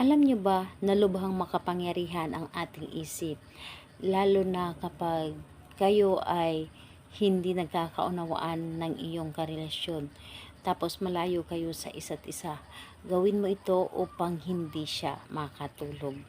Alam niyo ba na lubhang makapangyarihan ang ating isip, lalo na kapag kayo ay hindi nagkakaunawaan ng iyong karelasyon, tapos malayo kayo sa isa't isa. Gawin mo ito upang hindi siya makatulog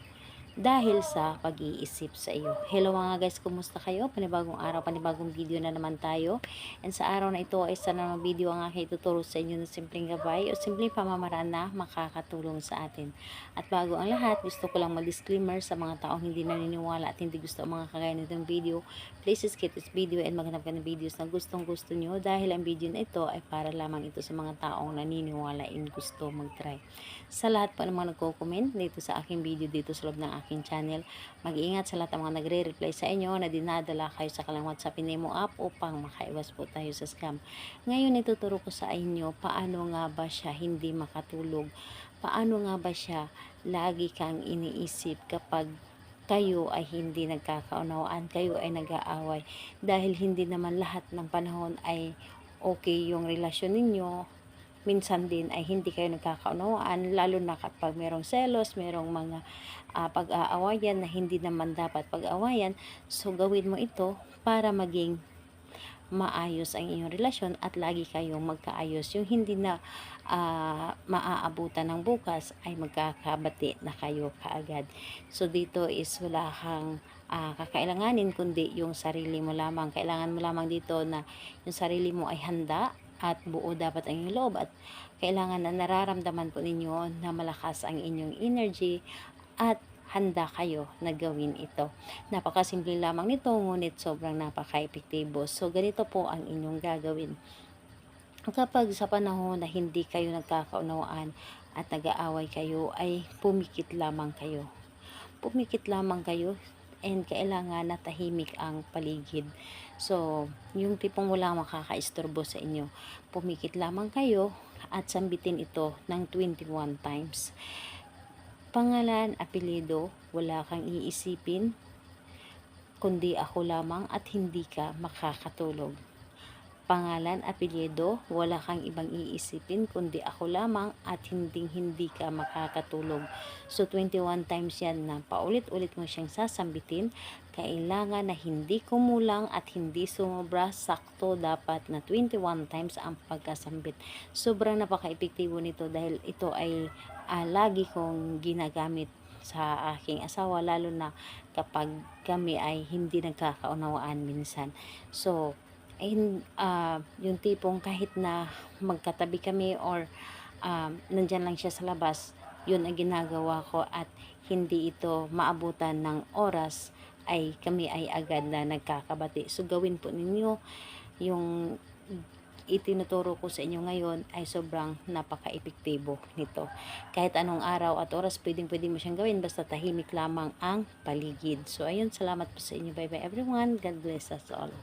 dahil sa pag-iisip sa iyo. Hello mga guys, kumusta kayo? Panibagong araw, panibagong video na naman tayo. And sa araw na ito ay isa na video ang aking ituturo sa inyo ng simpleng gabay o simpleng pamamaraan na makakatulong sa atin. At bago ang lahat, gusto ko lang mag-disclaimer sa mga taong hindi naniniwala at hindi gusto ang mga kagaya nitong video. Please skip this video and maghanap ka ng videos na gustong gusto nyo dahil ang video na ito ay para lamang ito sa mga taong naniniwala and gusto mag-try. Sa lahat po ng mga nagko-comment dito sa aking video dito sa loob ng aking channel, mag-iingat sa lahat ng mga nagre-reply sa inyo na dinadala kayo sa kalang WhatsApp Nemo app upang makaiwas po tayo sa scam. Ngayon ituturo ko sa inyo paano nga ba siya hindi makatulog. Paano nga ba siya lagi kang iniisip kapag kayo ay hindi nagkakaunawaan, kayo ay nag-aaway dahil hindi naman lahat ng panahon ay okay yung relasyon ninyo. Minsan din ay hindi kayo nagkakaunawaan, lalo na kapag merong selos, merong mga pag-aawayan na hindi naman dapat pag-aawayan. So gawin mo ito para maging maayos ang inyong relasyon at lagi kayong magkaayos. Yung hindi na maaabutan ng bukas ay magkakabati na kayo kaagad. So dito is wala kang kakailanganin kundi yung sarili mo lamang. Kailangan mo lamang dito na yung sarili mo ay handa at buo dapat ang inyong loob at kailangan na nararamdaman po ninyo na malakas ang inyong energy at handa kayo na gawin ito. Napakasimple lamang nito ngunit sobrang napaka-epektibo. So ganito po ang inyong gagawin. Kapag sa panahon na hindi kayo nagkakaunawaan at nag-aaway kayo ay pumikit lamang kayo. Pumikit lamang kayo and kailangan na tahimik ang paligid. So, yung tipong wala makakaistorbo sa inyo. Pumikit lamang kayo at sambitin ito ng 21 times. Pangalan, apelyido, wala kang iisipin, kundi ako lamang at hindi ka makakatulog. Pangalan, apelyido, wala kang ibang iisipin kundi ako lamang at hindi ka makakatulog. So 21 times yan na paulit-ulit mo siyang sasambitin. Kailangan na hindi kumulang at hindi sumobra, sakto dapat na 21 times ang pagkasambit. Sobrang napaka-epektibo nito dahil ito ay lagi kong ginagamit sa aking asawa, lalo na kapag kami ay hindi nagkakaunawaan minsan. So yung tipong kahit na magkatabi kami or nandyan lang siya sa labas, yun ang ginagawa ko at hindi ito maabutan ng oras ay kami ay agad na nagkakabati. So gawin po ninyo yung itinuturo ko sa inyo ngayon ay sobrang napaka-epektibo nito. Kahit anong araw at oras pwedeng mo siyang gawin basta tahimik lamang ang paligid. So ayun, salamat po sa inyo. Bye bye everyone. God bless us all.